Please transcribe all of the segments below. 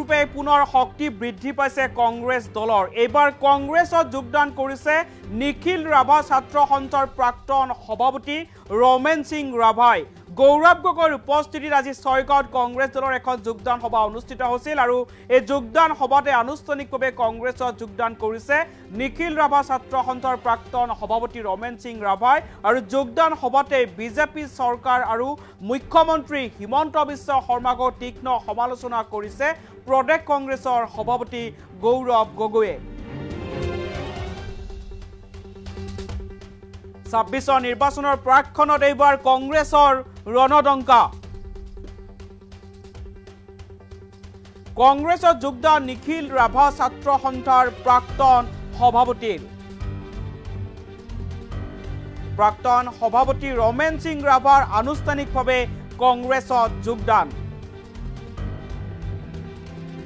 ৰূপে পুনৰ শক্তি বৃদ্ধি পাইছে কংগ্ৰেছ দলৰ এইবাৰ কংগ্ৰেছত যোগদান কৰিছে নিখিল ৰাভা ছাত্ৰ সন্থাৰ প্ৰাক্তন সভাপতি ৰমেন সিং ৰাভাই গৌৰৱ গগৈৰ উপস্থিতিত আজি ছয়গাঁৱত কংগ্ৰেছ দলৰ এখন যোগদান সভা অনুষ্ঠিত হৈছিল আৰু এই যোগদান সভাতে আনুষ্ঠানিকভাৱে কংগ্ৰেছত যোগদান কৰিছে নিখিল ৰাভা ছাত্ৰ সন্থাৰ প্ৰাক্তন সভাপতি ৰমেন সিং ৰাভাই আৰু যোগদান সভাতে বিজেপি চৰকাৰ আৰু মুখ্যমন্ত্ৰী হিমন্ত বিশ্ব শৰ্মাকো তীক্ষ্ণ সমালোচনা কৰিছে প্ৰদেশ কংগ্ৰেছৰ সভাপতি গৌৰৱ গগৈয়ে ২৬ নিৰ্বাচনৰ প্ৰাকখনত এইবাৰ কংগ্ৰেছৰ ৰণদংকা কংগ্ৰেছত যোগদান নিখিল ৰাভা ছাত্ৰ সন্থাৰ প্ৰাক্তন সভাপতি ৰমেন সিং ৰাভাৰ আনুষ্ঠানিকভাৱে কংগ্ৰেছত যোগদান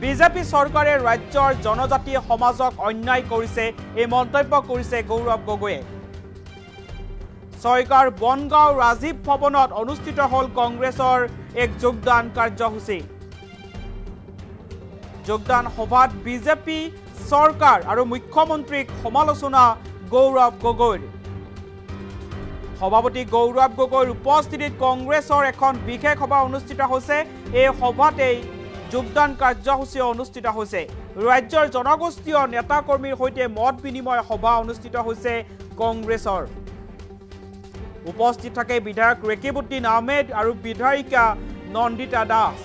বিজেপি চৰকাৰে ৰাজ্যৰ জনজাতি সমাজক অন্যায় কৰিছে এই মন্তব্য কৰিছে গৌৰৱ গগৈয়ে ছয়গাঁৱৰ বনগাঁও ৰাজীৱ ভৱনত অনুষ্ঠিত হল কংগ্ৰেছৰ এক যোগদান কাৰ্যসূচী যোগদান সভাত বিজেপি চৰকাৰ আৰু মুখ্যমন্ত্ৰীক সমালোচনা গৌৰৱ গগৈৰ সভাপতি গৌৰৱ গগৈৰ উপস্থিতিত কংগ্ৰেছৰ এখন বিশেষ সভা অনুষ্ঠিত হৈছে এই সভাতেই যোগদান কাৰ্যসূচী অনুষ্ঠিত হৈছে ৰাজ্যৰ জনগোষ্ঠীয় নেতা কৰ্মীৰ সৈতে মত বিনিময় সভা অনুষ্ঠিত হৈছে কংগ্ৰেছৰ উপস্থিত থাকে বিধায়ক ৰেকিবুদ্দিন আহমেদ আৰু বিধায়িকা নন্দিতা দাস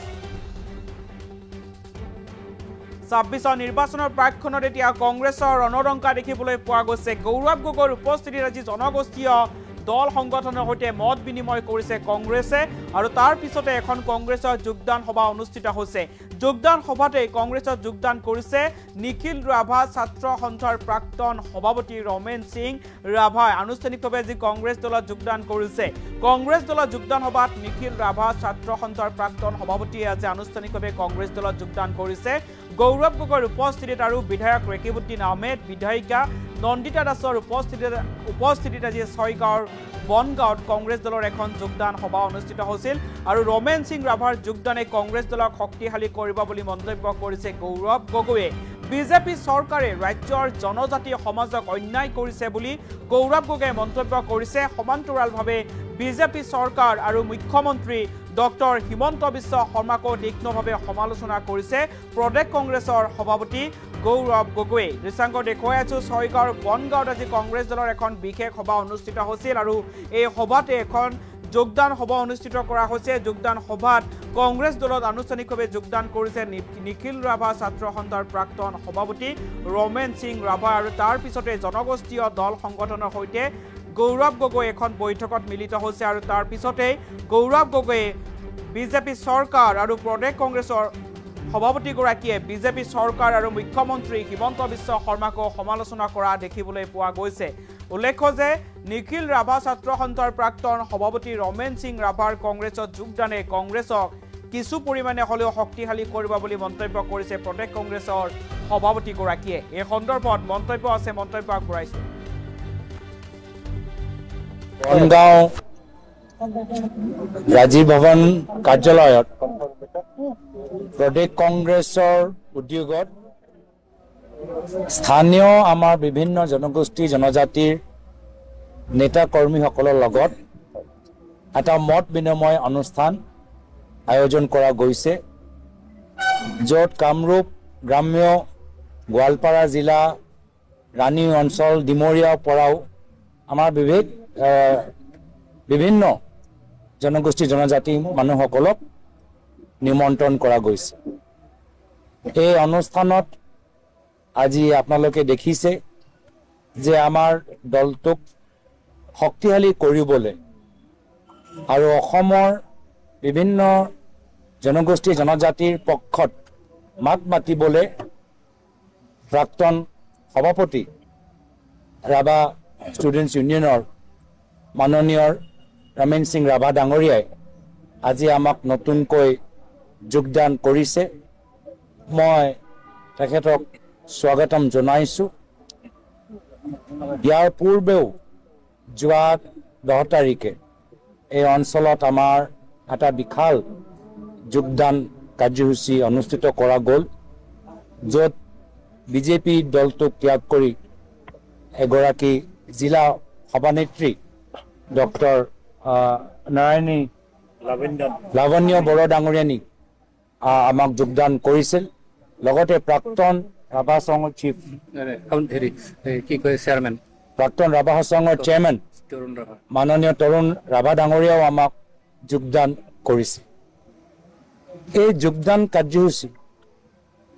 ২৬ নিৰ্বাচনৰ প্ৰাকখনত এতিয়া কংগ্ৰেছৰ ৰণদংকা দেখিবলৈ পোৱা গৈছে গৌৰৱ গগৈৰ উপস্থিতিত আজি জনগোষ্ঠীয় দল সংগঠনৰ সৈতে মত বিনিময় কৰিছে কংগ্ৰেছে আৰু তাৰ পিছতে এখন কংগ্ৰেছৰ যোগদান সভা অনুষ্ঠিত হৈছে যোগদান সভাতে কংগ্ৰেছত যোগদান কৰিছে নিখিল ৰাভা ছাত্ৰ সন্থাৰ প্ৰাক্তন সভাপতি ৰমেন সিং ৰাভাই আনুষ্ঠানিকভাৱে যি কংগ্ৰেছ দলত যোগদান কৰিছে কংগ্ৰেছ দলত যোগদান সভাত নিখিল ৰাভা ছাত্ৰ সন্থাৰ প্ৰাক্তন সভাপতিয়ে আজি আনুষ্ঠানিকভাৱে কংগ্ৰেছ দলত যোগদান কৰিছে গৌৰৱ গগৈৰ উপস্থিতিত আৰু বিধায়ক ৰেকিবুদ্দিন আহমেদ বিধায়িকা নন্দিতা দাসৰ উপস্থিতিত আজি ছয়গাঁৱৰ বনগাঁৱত কংগ্ৰেছ দলৰ এখন যোগদান সভা অনুষ্ঠিত হৈছিল আৰু ৰমেন সিং ৰাভাৰ যোগদানে কংগ্ৰেছ দলক শক্তিশালী কৰিব বুলি মন্তব্য কৰিছে গৌৰৱ গগৈয়ে বিজেপি চৰকাৰে ৰাজ্যৰ জনজাতি সমাজক অন্যায় কৰিছে বুলি গৌৰৱ গগৈয়ে মন্তব্য কৰিছে সমান্তৰালভাৱে বিজেপি চৰকাৰ আৰু মুখ্যমন্ত্ৰী ডক্টৰ হিমন্ত বিশ্ব শৰ্মাকো তীক্ষ্ণভাৱে সমালোচনা কৰিছে প্ৰদেশ কংগ্ৰেছৰ সভাপতি গৌৰৱ গগৈয়ে দৃশ্যাংক দেখুৱাই আছো ছয়গাঁৱৰ বনগাঁৱত আজি কংগ্ৰেছ দলৰ এখন বিশেষ সভা অনুষ্ঠিত হৈছিল আৰু এই সভাতে এখন যোগদান সভা অনুষ্ঠিত কৰা হৈছে যোগদান সভাত কংগ্ৰেছ দলত আনুষ্ঠানিকভাৱে যোগদান কৰিছে নিখিল ৰাভা ছাত্ৰ সন্থাৰ প্ৰাক্তন সভাপতি ৰমেন সিং ৰাভা আৰু তাৰ পিছতে জনগোষ্ঠীয় দল সংগঠনৰ সৈতে গৌৰৱ গগৈ এখন বৈঠকত মিলিত হৈছে আৰু তাৰ পিছতে গৌৰৱ গগৈয়ে বিজেপি চৰকাৰ আৰু প্ৰদেশ কংগ্ৰেছৰ সভাপতিগৰাকীয়ে বিজেপি চৰকাৰ আৰু মুখ্যমন্ত্ৰী হিমন্ত বিশ্ব শৰ্মাকো সমালোচনা কৰা দেখিবলৈ পোৱা গৈছে উল্লেখ্য যে নিখিল ৰাভা ছাত্ৰ সন্থাৰ প্ৰাক্তন সভাপতি ৰমেন সিং ৰাভাৰ কংগ্ৰেছত যোগদানে কংগ্ৰেছক কিছু পৰিমাণে হলেও শক্তিশালী কৰিব বুলি মন্তব্য কৰিছে প্ৰদেশ কংগ্ৰেছৰ সভাপতিগৰাকীয়ে এই সন্দৰ্ভত মন্তব্য আছে মন্তব্য আগবঢ়াইছে বনগাঁও ৰাজীৱ ভৱন কাৰ্যালয়ত প্ৰদেশ কংগ্ৰেছৰ উদ্যোগত স্থানীয় আমাৰ বিভিন্ন জনগোষ্ঠী জনজাতিৰ নেতা কৰ্মীসকলৰ লগত এটা মত বিনিময় অনুষ্ঠান আয়োজন কৰা গৈছে য'ত কামৰূপ গ্ৰাম্য গোৱালপাৰা জিলা ৰাণী অঞ্চল ডিমৰীয়াৰ পৰাও আমাৰ বিভিন্ন জনগোষ্ঠী জনজাতি মানুহসকলক নিমন্ত্ৰণ কৰা গৈছে এই অনুষ্ঠানত আজি আপোনালোকে দেখিছে যে আমাৰ দলটোক শক্তিশালী কৰিবলৈ আৰু অসমৰ বিভিন্ন জনগোষ্ঠী জনজাতিৰ পক্ষত মাত মাতিবলৈ প্ৰাক্তন সভাপতি ৰাভা ষ্টুডেণ্টছ ইউনিয়নৰ মাননীয় ৰমেন সিং ৰাভা ডাঙৰীয়াই আজি আমাক নতুনকৈ যোগদান কৰিছে মই তেখেতক স্বাগতম জনাইছো ইয়াৰ পূৰ্বেও যোৱা 10 তাৰিখে এই অঞ্চলত আমাৰ এটা বিশাল যোগদান কাৰ্যসূচী অনুষ্ঠিত কৰা গ'ল য'ত বিজেপি দলটোক ত্যাগ কৰি এগৰাকী জিলা সভানেত্ৰী ডক্টৰ নাৰায়ণী লাৱণ্য বড়ো ডাঙৰীয়ানী আমাক যোগদান কৰিছিল। লগতে প্ৰাক্তন ৰাভা সংঘৰ চিফ চেয়াৰমেন প্ৰাক্তন ৰাভা সংঘৰ চেয়াৰমেন মাননীয় তৰুণ ৰাভা ডাঙৰীয়াও আমাক যোগদান কৰিছে। এই যোগদান কাৰ্যসূচী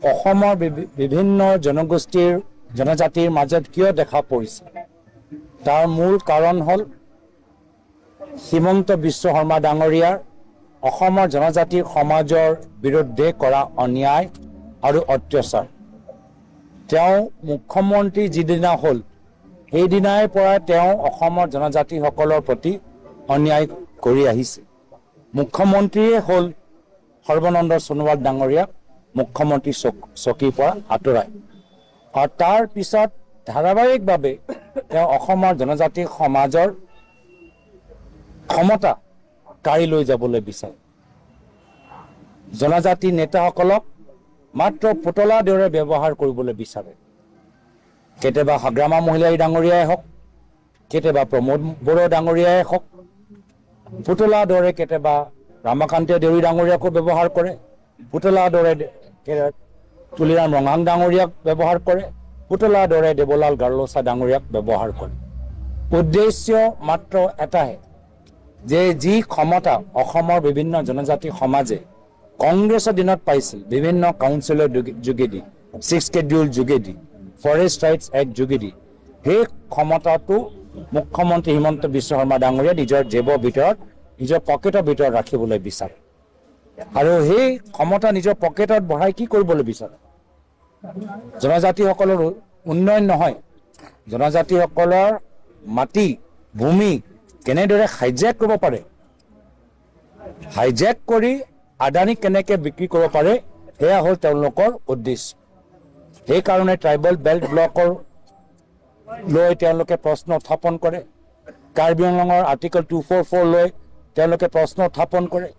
অসমৰ বিভিন্ন জনগোষ্ঠীৰ জনজাতিৰ মাজত কিয় দেখা পৰিছে তাৰ মূল কাৰণ হ'ল হিমন্ত বিশ্ব শৰ্মা ডাঙৰীয়াৰ অসমৰ জনজাতিৰ সমাজৰ বিৰুদ্ধে কৰা অন্যায় আৰু অত্যাচাৰ। তেওঁ মুখ্যমন্ত্ৰী যিদিনা হ'ল সেইদিনাৰ পৰা তেওঁ অসমৰ জনজাতিসকলৰ প্ৰতি অন্যায় কৰি আহিছে। মুখ্যমন্ত্ৰীয়ে হ'ল সৰ্বানন্দ সোণোৱাল ডাঙৰীয়াক মুখ্যমন্ত্ৰী চকীৰ পৰা আঁতৰাই আৰু তাৰ পিছত ধাৰাবাহিকভাৱে তেওঁ অসমৰ জনজাতি সমাজৰ ক্ষমতা কাঢ়ি লৈ যাবলৈ বিচাৰে। জনজাতি নেতাসকলক মাত্ৰ পুতলাৰ দৰে ব্যৱহাৰ কৰিবলৈ বিচাৰে। কেতিয়াবা হাগ্ৰামা মহিলাই ডাঙৰীয়াই হওক, কেতিয়াবা প্ৰমোদ বড়ো ডাঙৰীয়াই হওক, পুতলাৰ দৰে কেতিয়াবা ৰামাকান্ত দেউৰী ডাঙৰীয়াকো ব্যৱহাৰ কৰে, পুতলাৰ দৰে তুলিৰাম ৰঙাং ডাঙৰীয়াক ব্যৱহাৰ কৰে, পুতলাৰ দৰে দেৱলাল গাৰ্লোচা ডাঙৰীয়াক ব্যৱহাৰ কৰে। উদ্দেশ্য মাত্ৰ এটাহে যে যি ক্ষমতা অসমৰ বিভিন্ন জনজাতি সমাজে কংগ্ৰেছৰ দিনত পাইছিল বিভিন্ন কাউন্সিলৰ যোগেদি, 6 স্কেডিউল যোগেদি, ফৰেষ্ট ৰাইটছ এক্ট যোগেদি, সেই ক্ষমতাটো মুখ্যমন্ত্ৰী হিমন্ত বিশ্ব শৰ্মা ডাঙৰীয়া নিজৰ জেবৰ ভিতৰত নিজৰ পকেটৰ ভিতৰত ৰাখিবলৈ বিচাৰে। আৰু সেই ক্ষমতা নিজৰ পকেটত বঢ়াই কি কৰিবলৈ বিচাৰে? জনজাতিসকলৰ উন্নয়ন নহয়, জনজাতিসকলৰ মাটি ভূমি কেনেদৰে হাইজেক কৰিব পাৰে, হাইজেক কৰি আদানীক কেনেকৈ বিক্ৰী কৰিব পাৰে, সেয়া হ'ল তেওঁলোকৰ উদ্দেশ্য। সেইকাৰণে ট্ৰাইবেল বেল্ট ব্লকৰ লৈ তেওঁলোকে প্ৰশ্ন উত্থাপন কৰে, কাৰ্বি আংলঙৰ আৰ্টিকল 244 লৈ তেওঁলোকে প্ৰশ্ন উত্থাপন কৰে।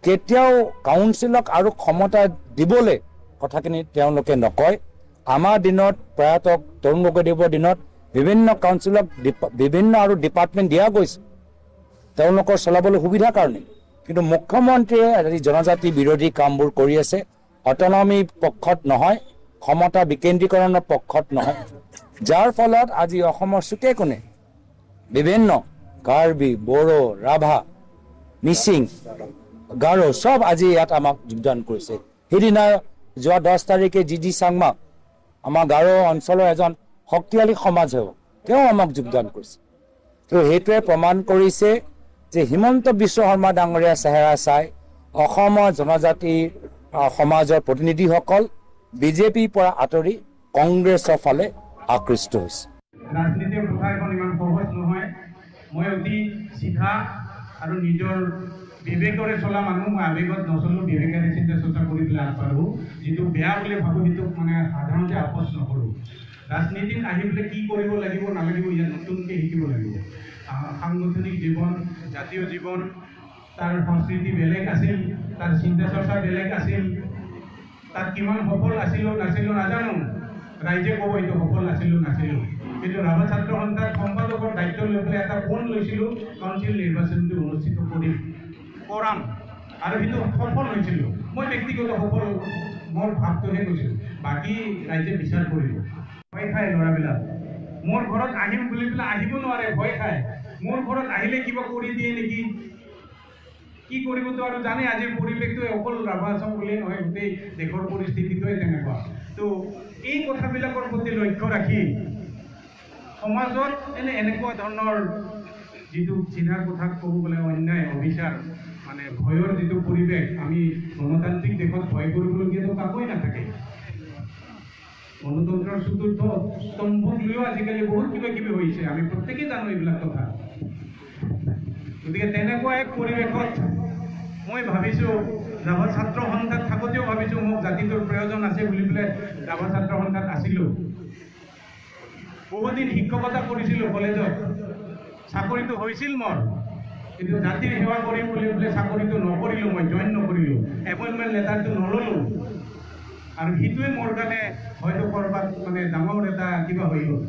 কেতিয়াও কাউন্সিলক আৰু ক্ষমতা দিবলৈ কথাখিনি তেওঁলোকে নকয়। আমাৰ দিনত প্ৰয়াত তৰুণ গগৈদেৱৰ দিনত বিভিন্ন কাউন্সিলক বিভিন্ন আৰু ডিপাৰ্টমেণ্ট দিয়া গৈছে তেওঁলোকৰ চলাবলৈ সুবিধাৰ কাৰণে। কিন্তু মুখ্যমন্ত্ৰীয়ে আজি জনজাতি বিৰোধী কামবোৰ কৰি আছে, অটনমি পক্ষত নহয়, ক্ষমতা বিকেন্দ্ৰীকৰণৰ পক্ষত নহয়, যাৰ ফলত আজি অসমৰ চুকে কোণে বিভিন্ন কাৰ্বি, বড়ো, ৰাভা, মিচিং, গাৰো সব আজি ইয়াত আমাক যোগদান কৰিছে। সেইদিনা যোৱা 10 তাৰিখে জি চাংমা আমাৰ গাৰো অঞ্চলৰ এজন শক্তিশালী সমাজ হ'ব, তেওঁ আমাক যোগদান কৰিছে। তো সেইটোৱে প্ৰমাণ কৰিছে যে হিমন্ত বিশ্ব শৰ্মা ডাঙৰীয়া চেহেৰা চাই অসমৰ জনজাতি সমাজৰ প্ৰতিনিধিসকল বিজেপিৰ পৰা আঁতৰি কংগ্ৰেছৰ ফালে আকৃষ্ট হৈছে। ৰাজনীতিৰ কথাখন ইমান সহজ নহয়। মই অতি চিধা আৰু নিজৰ বিবেকৰে চলা মানুহ, মই আৱেগত নচলোঁ, বিবেকেৰে চিন্তা চৰ্চা কৰি পেলাই আগবাঢ়োঁ। যিটো বেয়া বুলি ভাবোঁ সেইটোক মানে সাধাৰণতে আপোচ নকৰোঁ। ৰাজনীতিত আহি পেলাই কি কৰিব লাগিব নালাগিব ইয়াত নতুনকৈ শিকিব লাগিব। সাংগঠনিক জীৱন, জাতীয় জীৱন, তাৰ সংস্কৃতি বেলেগ আছিল, তাৰ চিন্তা চৰ্চা বেলেগ আছিল। তাত কিমান সফল আছিলোঁ নাছিলোঁ নাজানো, ৰাইজে ক'ব এইটো সফল আছিলোঁ নাছিলোঁ। কিন্তু ৰাভা ছাত্ৰ সন্থাৰ সম্পাদকৰ দায়িত্ব লৈ পেলাই এটা ফোন লৈছিলোঁ, কাউন্সিল নিৰ্বাচনটো অনুষ্ঠিত কৰাম, আৰু সেইটো সফল হৈছিলোঁ। মই ব্যক্তিগত সফল মোৰ ভাৱটোহে কৈছিলোঁ, বাকী ৰাইজে বিচাৰ কৰিব। ভয় খায় ল'ৰাবিলাক, মোৰ ঘৰত আহিম বুলি পেলাই আহিব নোৱাৰে, ভয় খায়। মোৰ ঘৰত আহিলে কিবা কৰি দিয়ে নেকি, কি কৰিবতো আৰু জানে। আজিৰ পৰিৱেশটো অকল ৰাভা আছাম বুলিয়েই নহয়, গোটেই দেশৰ পৰিস্থিতিটোৱে তেনেকুৱা। তো এই কথাবিলাকৰ প্ৰতি লক্ষ্য ৰাখি সমাজত এনেকুৱা ধৰণৰ যিটো চিধা কথাত ক'ব গ'লে অন্যায়, অবিচাৰ, মানে ভয়ৰ যিটো পৰিৱেশ, আমি গণতান্ত্ৰিক দেশত ভয় কৰিবলগীয়াতো কাকোৱে নাথাকে। গণতন্ত্ৰৰ চতুৰ্থ স্তম্ভক লৈও আজিকালি বহুত কিবা কিবি হৈছে, আমি প্ৰত্যেকেই জানো এইবিলাক কথা। গতিকে তেনেকুৱা এক পৰিৱেশত মই ভাবিছোঁ, ৰাভা ছাত্ৰ সন্থাত থাকোঁতেও ভাবিছোঁ মোক জাতিটোৰ প্ৰয়োজন আছে বুলি পেলাই ৰাভা ছাত্ৰ সন্থাত আছিলোঁ। বহুদিন শিক্ষকতা কৰিছিলোঁ কলেজত, চাকৰিটো হৈছিল মোৰ, কিন্তু জাতিৰ সেৱা কৰিম বুলি পেলাই চাকৰিটো নকৰিলোঁ, মই জইন নকৰিলোঁ, এপইণ্টমেণ্ট লেটাৰটো নল'লোঁ। আৰু সেইটোৱে মোৰ কাৰণে হয়তো ক'ৰবাত মানে ডাঙৰ এটা কিবা হৈ গ'ল।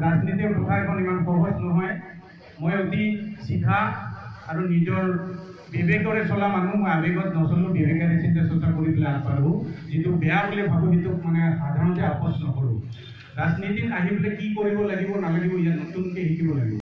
ৰাজনীতিৰ পথাৰখন ইমান সহজ নহয়। মই অতি চিধা আৰু নিজৰ বিবেকেৰে চলা মানুহ। মই আৱেগত নচলোঁ, বিবেকেৰে চিন্তা চৰ্চা কৰি পেলাই আগবাঢ়োঁ। যিটো বেয়া বুলি ভাবোঁ সেইটোক মানে সাধাৰণতে আপোচ নকৰোঁ। ৰাজনীতিত আহি পেলাই কি কৰিব লাগিব নালাগিব ইয়াত নতুনকৈ শিকিব লাগিব।